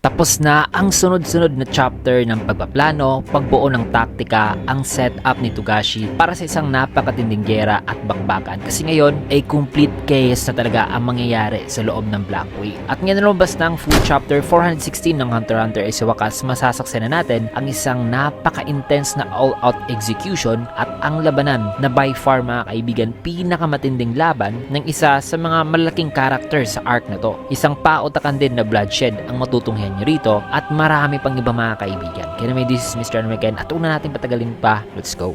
Tapos na ang sunod-sunod na chapter ng pagpaplano, pagbuo ng taktika, ang setup ni Togashi para sa isang napakatinding gera at bakbakan. Kasi ngayon ay complete chaos na talaga ang mangyayari sa loob ng Black Way. At ngayon lumabas na ang full chapter 416 ng Hunter x Hunter ay sa wakas masasaksan na natin ang isang napaka-intense na all-out execution at ang labanan na by far mga kaibigan pinakamatinding laban ng isa sa mga malaking character sa arc na to. Isang pautakan din na bloodshed ang matutunghayan nyo rito at marami pang iba mga kaibigan. Kaya naman, this is Mr. Armageddon at una natin patagalin pa. Let's go!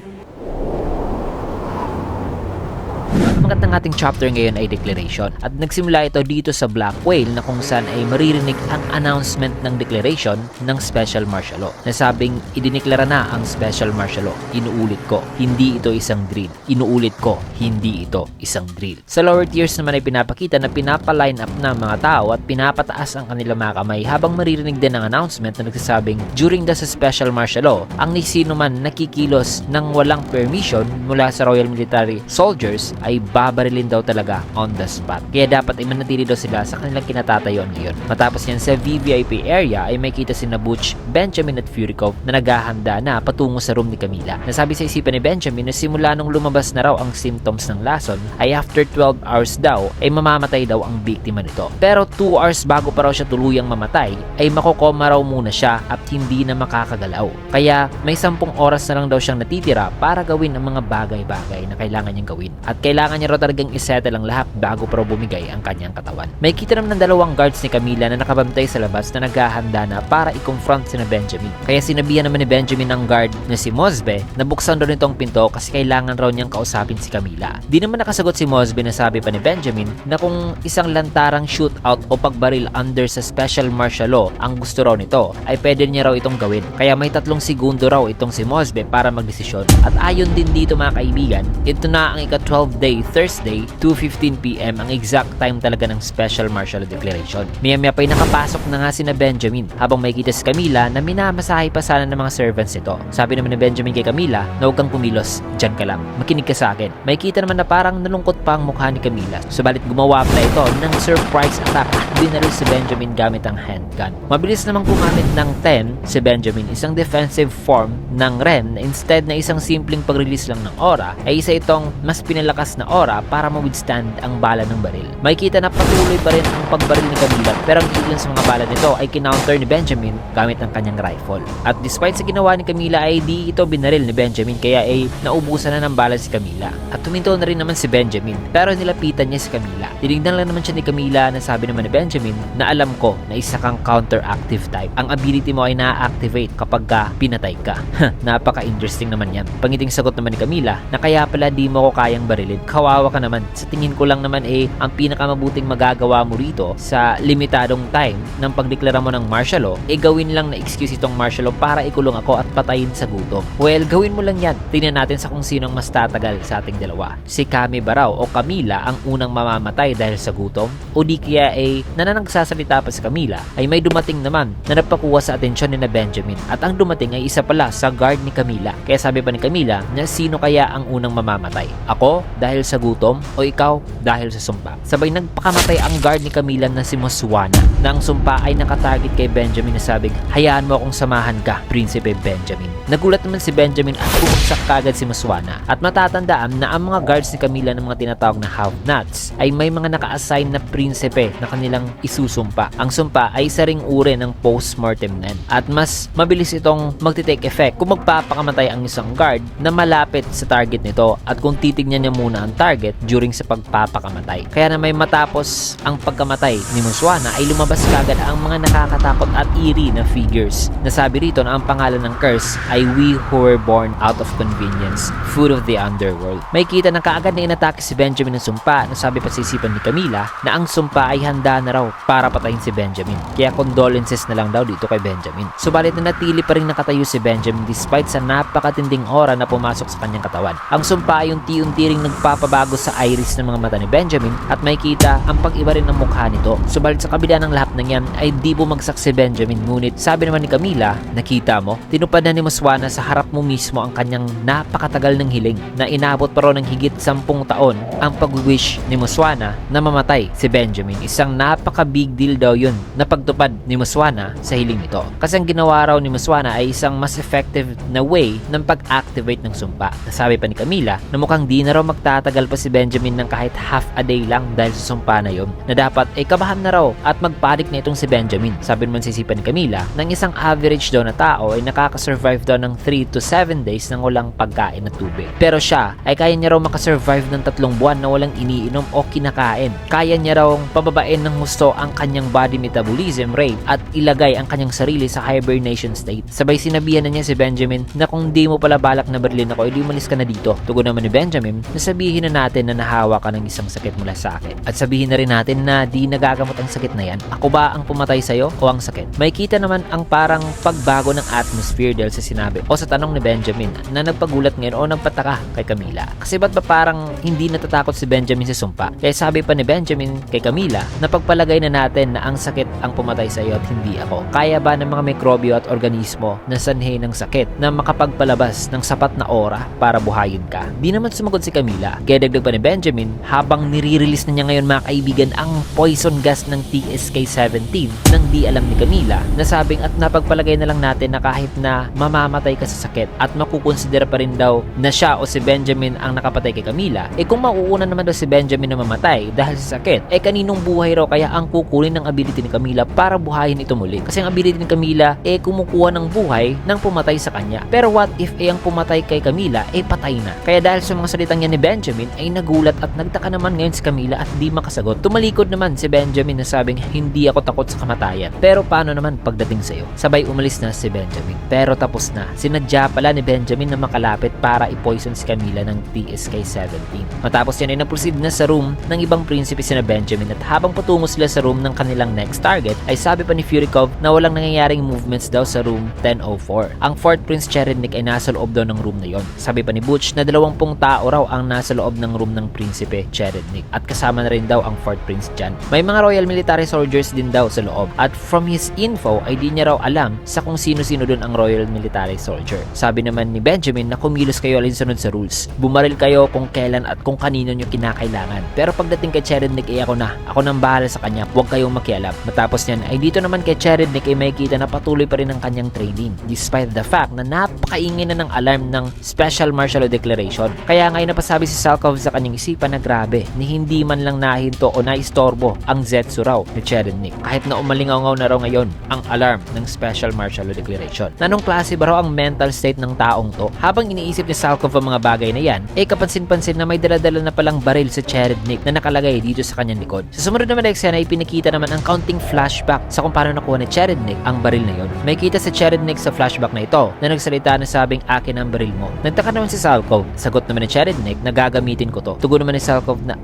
Ang ng ating chapter ngayon ay declaration at nagsimula ito dito sa Black Whale na kung saan ay maririnig ang announcement ng declaration ng Special Martial Law. Nasabing idineklara na ang Special Martial Law. Inuulit ko, hindi ito isang drill. Inuulit ko, hindi ito isang drill. Sa lower tiers naman ay pinapakita na pinapa-line up na mga tao at pinapataas ang kanilang mga kamay habang maririnig din ang announcement na nagsasabing during the Special Martial Law, ang ni sino man nakikilos ng walang permission mula sa Royal Military Soldiers ay babarilin daw talaga on the spot. Kaya dapat ay manatili daw sila sa kanilang kinatatayuan ngayon. Matapos yan sa VVIP area ay may kita si Butch, Benjamin at Furikov na naghahanda na patungo sa room ni Camila. Nasabi sa isipan ni Benjamin na simula nung lumabas na raw ang symptoms ng lason ay after 12 hours daw ay mamamatay daw ang biktima nito. Pero 2 hours bago pa raw siya tuluyang mamatay ay makokoma raw muna siya at hindi na makakagalaw. Kaya may 10 oras na lang daw siyang natitira para gawin ang mga bagay-bagay na kailangan niyang gawin. At kailangan niya raw talagang isettle ang lahat bago pa raw bumigay ang kanyang katawan. May kita naman ng 2 guards ni Camila na nakabantay sa labas na naghahanda na para i-confront si Benjamin. Kaya sinabihan naman ni Benjamin ng guard na si Mosbe na buksan daw nitong pinto kasi kailangan raw niyang kausapin si Camila. Di naman nakasagot si Mosbe na sabi pa ni Benjamin na kung isang lantarang shootout o pagbaril under sa Special Martial Law ang gusto raw nito ay pwede niya raw itong gawin. Kaya may 3 segundo raw itong si Mosbe para magdesisyon. At ayon din dito mga kaibigan, ito na ang ika-12 day Thursday, 2:15 PM ang exact time talaga ng Special Martial Law Declaration. Maya-maya pa'y nakapasok na nga si Benjamin habang may kita si Camila na minamasahe pa sana ng mga servants nito. Sabi naman ni Benjamin kay Camila na huwag kang kumilos, dyan ka lang, makinig ka sa akin. May kita naman na parang nalungkot pa ang mukha ni Camila. Subalit gumawa pala ito ng surprise attack at binaril si Benjamin gamit ang handgun. Mabilis namang gumamit ng 10 si Benjamin, isang defensive form ng Ren na instead na isang simpleng pag-release lang ng aura ay isa itong mas pinalakas na aura para ma-withstand ang bala ng baril. May kita na patuloy pa rin ang pagbaril ni Camila pero ang ilan sa mga bala nito ay kinounter ni Benjamin gamit ang kanyang rifle. At despite sa ginawa ni Camila ay di ito binaril ni Benjamin kaya ay naubusan na ng bala si Camila. At tuminto na rin naman si Benjamin pero nilapitan niya si Camila. Tinignan lang naman siya ni Camila na sabi naman ni Benjamin na alam ko na isa kang counter-active type. Ang ability mo ay na-activate kapag pinatay ka. Napaka-interesting naman yan. Pangiting sagot naman ni Camila na kaya pala di mo ko kayang barilin. Kawawa ka naman. Sa tingin ko lang naman ang pinakamabuting magagawa mo rito sa limitadong time ng pagdeklara mo ng martial law gawin lang na excuse itong martial law para ikulong ako at patayin sa gutom. Well, gawin mo lang yan. Tingnan natin sa kung sinong mas tatagal sa ating dalawa. Si Kami ba raw o Camila ang unang mamamatay dahil sa gutom? O di kaya nananagsasalita pa si Camila ay may dumating naman na napakuha sa atensyon ni Benjamin at ang dumating ay isa pala sa guard ni Camila. Kaya sabi pa ni Camila na sino kaya ang unang mamamatay? Ako dahil sa gutom o ikaw dahil sa sumpa? Sabay nagpakamatay ang guard ni Camila na si Moswana na ang sumpa ay nakatarget kay Benjamin na sabing hayaan mo akong samahan ka, Prinsipe Benjamin. Nagulat naman si Benjamin at bumagsak kagad si Moswana at matatandaan na ang mga guards ni Camila ng mga tinatawag na have-nots ay may mga naka-assign na prinsipe na kanilang isusumpa. Ang sumpa ay isa ring uri ng post-mortem nan at mas mabilis itong magti-take effect kung magpapakamatay ang isang guard na malapit sa target nito at kung titignan niya muna ang target during sa pagpapakamatay. Kaya na may matapos ang pagkamatay ni Moswana ay lumabas kagad ang mga nakakatakot at eerie na figures. Nasabi rito na ang pangalan ng curse ay we who were born out of convenience, food of the underworld. May kita na kaagad na inatake si Benjamin ng sumpa na sabi pa sa isipan ni Camila na ang sumpa ay handa na raw para patayin si Benjamin. Kaya condolences na lang daw dito kay Benjamin. Subalit na natili pa rin nakatayo si Benjamin despite sa napakatinding aura na pumasok sa kanyang katawan. Ang sumpa ay unti-unti ring nagpapabago sa iris ng mga mata ni Benjamin at may kita ang pag-iba rin ng mukha nito. Subalit sa kabila ng lahat ng yan ay di bumagsak si Benjamin ngunit sabi naman ni Camila, nakita mo, tinupad na ni Moswana Muswana sa harap mo mismo ang kanyang napakatagal ng hiling na inabot pa raw ng higit 10 taon ang pag-wish ni Muswana na mamatay si Benjamin. Isang napaka-big deal daw yun na pagtupad ni Muswana sa hiling nito. Kasi ang ginawa raw ni Muswana ay isang mas effective na way ng pag-activate ng sumpa. Nasabi pa ni Camila na mukhang di na raw magtatagal pa si Benjamin ng kahit half a day lang dahil sa sumpa na yun, na dapat ay kabahan na raw at magpanik na itong si Benjamin. Sabi naman si ni Camila, ng isang average daw na tao ay nakakasurvive daw ng 3 to 7 days nang walang pagkain at tubig. Pero siya ay kaya niya raw makasurvive ng 3 buwan na walang iniinom o kinakain. Kaya niya raw pababain ng husto ang kanyang body metabolism rate at ilagay ang kanyang sarili sa hibernation state. Sabay sinabihan na niya si Benjamin na kung di mo pala balak na barilin ako, edi umalis ka na dito. Tugon naman ni Benjamin na sabihin na natin na nahawa ka ng isang sakit mula sa akin. At sabihin na rin natin na di nagagamot ang sakit na yan. Ako ba ang pumatay sa'yo o ang sakit? May kita naman ang parang pagbago ng atmosphere dahil sa sinabi o sa tanong ni Benjamin na nagpagulat ngayon o nagpataka kay Camila. Kasi ba't ba parang hindi natatakot si Benjamin sa sumpa? Kaya sabi pa ni Benjamin kay Camila na pagpalagay na natin na ang sakit ang pumatay sa iyo at hindi ako. Kaya ba ng mga mikrobyo at organismo na sanhi ng sakit na makapagpalabas ng sapat na aura para buhayin ka? Di naman sumagot si Camila. Kaya dagdag pa ni Benjamin, habang nire-release na niya ngayon mga kaibigan ang poison gas ng TSK-17 nang di alam ni Camila, nasabing at napagpalagay na lang natin na kahit na mamamatay ka sa sakit at makukonsidera pa rin daw na siya o si Benjamin ang nakapatay kay Camila, kung mauuna naman daw si Benjamin na mamatay dahil sa sakit, kaninong buhay raw kaya ang kukunin ng ability ni Camila para buhayin ito muli? Kasi ang ability ni Camila kumukuha ng buhay ng pumatay sa kanya. Pero what if ang pumatay kay Camila patay na? Kaya dahil sa mga salitang yan ni Benjamin ay nagulat at nagtaka naman ngayon si Camila at di makasagot. Tumalikod naman si Benjamin na sabing hindi ako takot sa kamatayan. Pero paano naman pagdating sa iyo? Sabay umalis na si Benjamin. Pero tapos na. Sinadya pala ni Benjamin na makalapit para i-poison si Camila ng TSK-17. Matapos yan ay na-proceed na sa room ng ibang prinsipe sina Benjamin at habang patungo sila sa room ng kanilang next target ay sabi pa ni Furikov na walang nangyayaring movements daw sa room 1004. Ang 4th Prince Cherednik ay nasa loob daw ng room na yon. Sabi pa ni Butch na 20 tao raw ang nasa loob ng room ng Prinsipe Cherednik at kasama na rin daw ang 4th Prince dyan. May mga Royal Military Soldiers din daw sa loob at from his info ay di niya raw alam sa kung sino-sino dun ang Royal Military Soldier. Sabi naman ni Benjamin na kumilos kayo alinsunod sa rules. Bumaril kayo kung kailan at kung kanino nyo kinakailangan. Pero pagdating kay Cherednik ako nang bahala sa kanya, huwag kayong makialam. Matapos yan ay dito naman kay Cherednik ay makikita na patuloy pa rin ang kanyang training despite the fact na napakaingay na ng alarm ng Special Martial Law Declaration. Kaya ngayon napasabi si Salkov sa kanyang isipan na grabe ni hindi man lang nahinto o naistorbo ang Zetsu raw ni Cherednik. Kahit na umalingaw na raw ngayon ang alarm ng Special Martial Law Declaration. Na anong klase ba raw ang mental state ng taong to? Habang iniisip ni Salkov ang mga bagay na yan, kapansin-pansin na may daladala na palang baril sa Cherednik na nakalagay dito sa kanyang likod. Sa sumunod naman na eksena ay pinakita naman ang counting flashback sa kung paano nakuha ni Cherednik ang baril na yon. May kita sa Cherednik sa flashback na ito na nagsalita na sabing akin ang baril mo. Nagtaka naman si Salkov. Sagot naman ni Cherednik na gagamitin ko to. Tugon naman ni Salkov na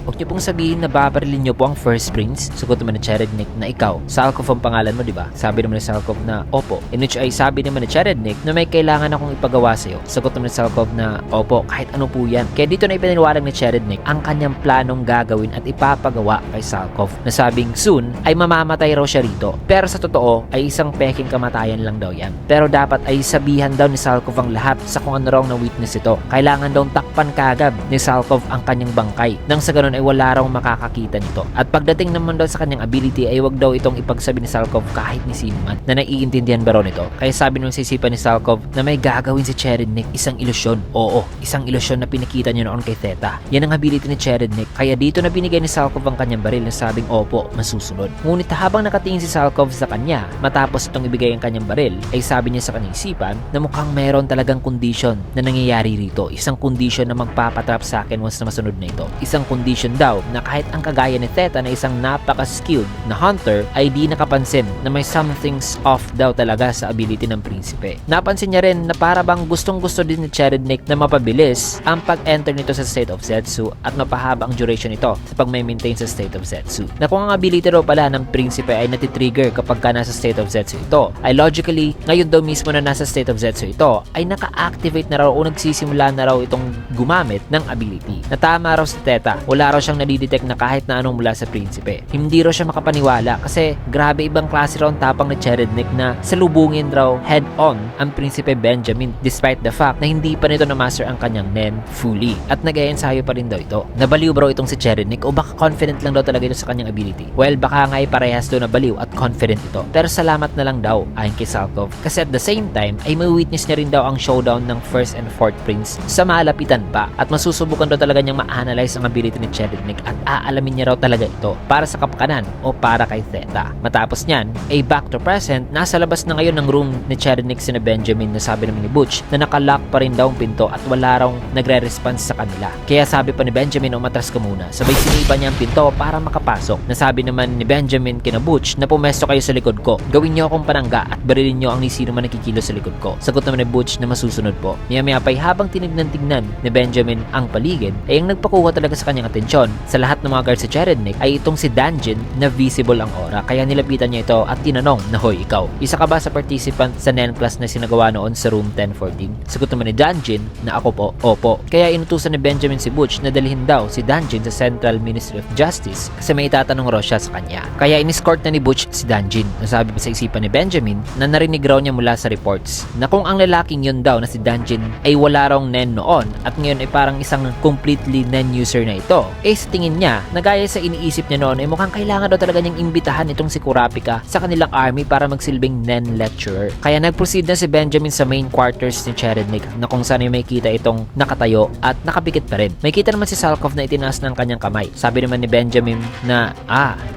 huwag niyo pong sabihin na babarilin niyo po ang First Prince. Sagot naman ni Cherednik na ikaw. Salkov ang pangalan mo, di ba? Sabi naman ni Salkov na opo. In which ay sabi naman ni Cherednik na may kailangan akong ipagawa sa iyo. Sagot naman ni Salkov na opo, kahit ano po yan. Kaya dito na ipinaliwanag ni Cherednik ang kanyang planong gagawin at ipapagawa kay Salkov na sabing soon ay mamamatay raw siya rito. Pero sa totoo ay isang peking kamatayan lang daw yan. Pero dapat ay sabihan daw ni Salkov ang lahat sa kung ano raw na witness ito. Kailangan daw takpan kagad ni Salkov ang kanyang bangkay nang sa ganun ay wala raw makakakita nito. At pagdating naman daw sa kanyang ability ay wag daw itong ipagsabi ni Salkov kahit ni sino man na naiintindihan ba raw nito. Kaya sabi nung sisipan ni Salkov na may gagawin si Cherednik isang ilusyon. Oo, isang ilusyon na pinakita niya noon kay Theta. Yan ang ability ni Cherednik. Kaya dito na binigay ni Salkov ang kanyang baril na sabing opo, masusunod. Ngunit habang nakatingin si Salkov sa kanya matapos itong ibigay ang kanyang baril ay sabi niya sa kanyang isipan na mukhang meron talagang condition na nangyayari rito. Isang condition na magpapatrap sa akin once na masunod na ito. Isang condition daw na kahit ang kagaya ni Theta na isang napaka-skilled na hunter ay di nakapansin na may something's off daw talaga sa ability ng prinsipe. Napansin niya rin na para bang gustong-gusto din ni Cherednik na mapabilis ang pag-enter nito sa state of Zetsu at mapahaba ang duration nito sa pag-maintain sa state of Zetsu. Na kung ang ability raw pala ng prinsipe ay natitrigger kapag ka nasa state of Zetsu ito, ay logically, ngayon daw mismo na nasa state of Zetsu ito, ay naka-activate na raw o nagsisimula na raw itong gumamit ng ability. Natama raw si Theta, wala raw siyang nadidetect na kahit na anong mula sa prinsipe. Hindi raw siya makapaniwala kasi grabe ibang klase raw ang tapang ni Cherednik na salubungin raw head on ang Prinsipe Benjamin despite the fact na hindi pa nito na-master ang kanyang Nen fully. At nag-e-ensayo pa rin daw ito. Nabaliw bro itong si Cherednik o baka confident lang daw talaga ito sa kanyang ability? Well, baka nga ay parehas daw nabaliw at confident ito. Pero salamat na lang daw ayon kay Salkov. Kasi at the same time ay may witness niya rin daw ang showdown ng first and fourth prince sa malapitan pa at masusubukan daw talaga niyang ma-analyze ang ability ni Cherednik at aalamin niya raw talaga ito para sa kapakanan o para kay Theta. Matapos niyan, ay back to present, nasa labas na ngayon ng room ni Cherednik si Benjamin na sabi naman ni Butch na nakalock pa rin daw ang pinto at wala raw nagre-response sa kanila. Kaya sabi pa ni Benjamin, umatras ka muna. Sabay sinipa niya ang pinto para makapasok. Nasabi naman ni Benjamin kina Butch na pumesto kayo sa likod ko. Gawin niyo akong panangga at barilin niyo ang ni sino man nakikilo sa likod ko. Sagot naman ni Butch na masusunod po. Maya-maya pa'y habang tinignan-tignan ni Benjamin ang paligid, ay ang nagpakuha talaga sa kanyang atensyon sa lahat ng mga guards sa Cherednik ay itong si Danjin na visible ang aura. Kaya nilapitan niya ito at tinanong na, "Hoy, ikaw, isa ka ba sa participant sa NEN class na sinagawa noon sa room 1014? Sagot naman ni Danjin na ako po, opo. Kaya inutusan ni Benjamin si Butch na dalhin daw si Danjin sa Central Ministry of Justice kasi may itatanong raw siya sa kanya. Kaya in-escort na ni Butch si Danjin. Nasabi pa sa isipan ni Benjamin na narinig raw niya mula sa reports na kung ang lalaking yun daw na si Danjin ay wala raw NEN noon at ngayon ay parang isang completely NEN user na ito. Sa tingin niya, nagaya sa iniisip niya noon ay mukhang kailangan daw talaga niyang imbitahan itong si Kurapika sa kanilang army para magsilbing NEN lecturer. Kaya nag-proceed na si Benjamin sa main quarters ni Cherednik na kung saan ay may kita itong nakatayo at nakapikit pa rin. May kita naman si Salkov na itinaas ng kanyang kamay. Sabi naman ni Benjamin na,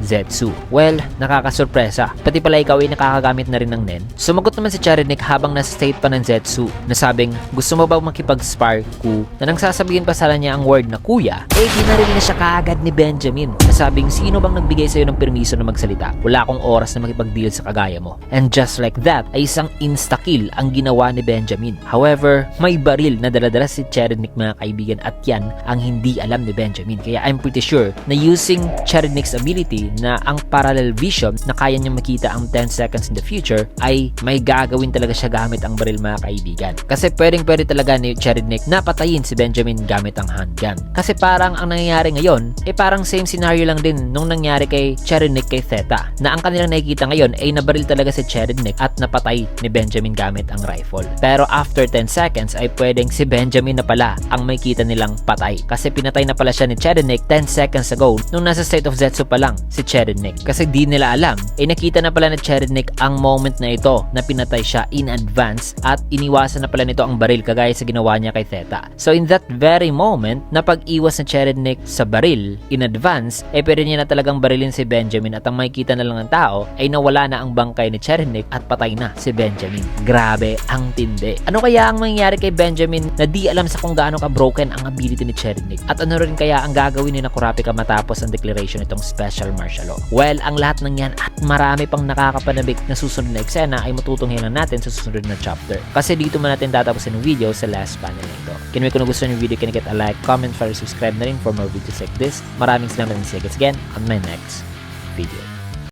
Zetsu. Well, nakakasurpresa. Pati pala ikaw ay nakakagamit na rin ng NEN. Sumagot naman si Cherednik habang nasa state pa ng Zetsu na sabing, gusto mo ba makipag-spar, ku? Na nang sasabihin pa sana niya ang word na kuya, dinaril na siya kaagad ni Benjamin. Nasabing, sino bang nagbigay sa'yo ng permiso na magsalita? Wala akong oras na makipag-deal sa kagaya mo. And just like that, ay isang insta-kill ang ginawa ni Benjamin. However, may baril na daladala si Cherednik mga kaibigan at yan ang hindi alam ni Benjamin. Kaya I'm pretty sure na using Cherednik's ability na ang parallel vision na kaya niyang makita ang 10 seconds in the future ay may gagawin talaga siya gamit ang baril mga kaibigan. Kasi pwede talaga ni Cherednik na patayin si Benjamin gamit ang handgun. Kasi parang ang nangyayari ngayon parang same scenario lang din nung nangyari kay Cherednik kay Theta na ang kanilang nakikita ngayon ay nabaril talaga si Cherednik at napatay ni Benjamin gamit ang rifle. Pero after 10 seconds ay pwedeng si Benjamin na pala ang may kita nilang patay kasi pinatay na pala siya ni Cherednik 10 seconds ago nung nasa state of Zetsu pa lang si Cherednik. Kasi di nila alam nakita na pala ni Cherednik ang moment na ito na pinatay siya in advance at iniwasan na pala nito ang baril kagaya sa ginawa niya kay Theta. So in that very moment na pag-iwas ni Cherednik sa baril in advance pwede niya na talagang barilin si Benjamin at ang makikita na lang ng tao ay nawala na ang bangkay ni Cherednik at patay na si Benjamin. Grabe, ang tindi. Ano kaya ang mangyayari kay Benjamin na di alam sa kung gaano ka-broken ang ability ni Cherednik? At ano rin kaya ang gagawin ni Kurapika matapos ang declaration nitong special martial law? Well, ang lahat ng yan at marami pang nakakapanabik na susunod na eksena ay matutunghayan natin sa susunod na chapter. Kasi dito man natin tatapusin ang video sa last panel na ito. Kung nagustuhan yung video, can you get a like, comment, subscribe na rin for more videos like this. Maraming salamat and see you again on my next video.